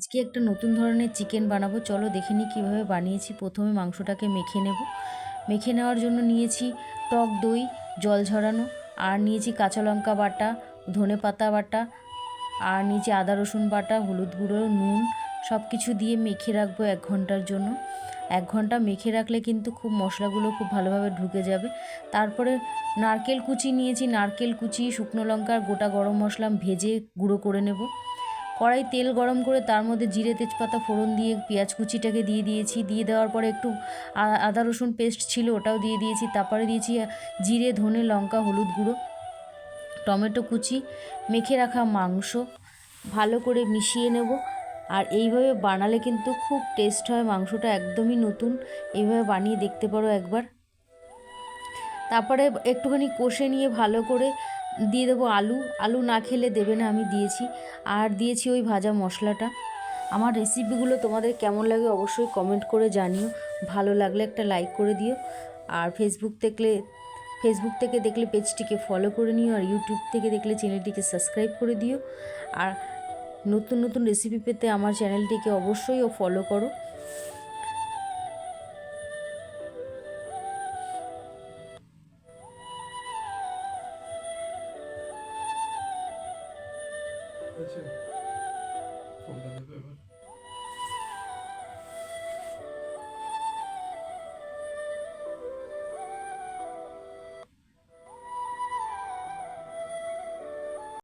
আজকে একটা নতুন ধরনের চিকেন বানাবো, চলো দেখে নিই কীভাবে বানিয়েছি। প্রথমে মাংসটাকে মেখে নেব। মেখে নেওয়ার জন্য নিয়েছি টক দই জল ঝরানো, আর নিয়েছি কাঁচা লঙ্কা বাটা, ধনে পাতা বাটা, আর নিয়েছি আদা রসুন বাটা, হলুদ গুঁড়ো, নুন, সব কিছু দিয়ে মেখে রাখবো 1 ঘন্টার জন্য। 1 ঘন্টা মেখে রাখলে কিন্তু খুব মশলাগুলো খুব ভালোভাবে ঢুকে যাবে। তারপরে নারকেল কুচি নিয়েছি, নারকেল কুচি, শুকনো লঙ্কা, গোটা গরম মশলা ভেজে গুঁড়ো করে নেব। কড়াই তেল গরম করে তার মধ্যে জিরে তেজপাতা ফোড়ন দিয়ে পেঁয়াজ কুচিটাকে দিয়ে দিয়েছি। দিয়ে দেওয়ার পরে একটু আদা রসুন পেস্ট ছিল ওটাও দিয়ে দিয়েছি। তারপরে দিয়েছি জিরে, ধনে, লঙ্কা, হলুদ গুঁড়ো, টমেটো কুচি, মেখে রাখা মাংস ভালো করে মিশিয়ে নেব। আর এইভাবে বানালে কিন্তু খুব টেস্ট হয়, মাংসটা একদমই নতুন, এইভাবে বানিয়ে দেখতে পারো একবার। তারপরে একটুখানি কষে নিয়ে ভালো করে দিয়ে দেবো আলু। আলু না খেলে দেবে না, আমি দিয়েছি। আর দিয়েছি ওই ভাজা মশলাটা। আমার রেসিপিগুলো তোমাদের কেমন লাগে অবশ্যই কমেন্ট করে জানিও। ভালো লাগলে একটা লাইক করে দিও। আর ফেসবুক থেকে দেখলে পেজটিকে ফলো করে নিও। আর ইউটিউব থেকে দেখলে চ্যানেলটিকে সাবস্ক্রাইব করে দিও। আর নতুন নতুন রেসিপি পেতে আমার চ্যানেলটিকে অবশ্যই ফলো করো। আচ্ছা।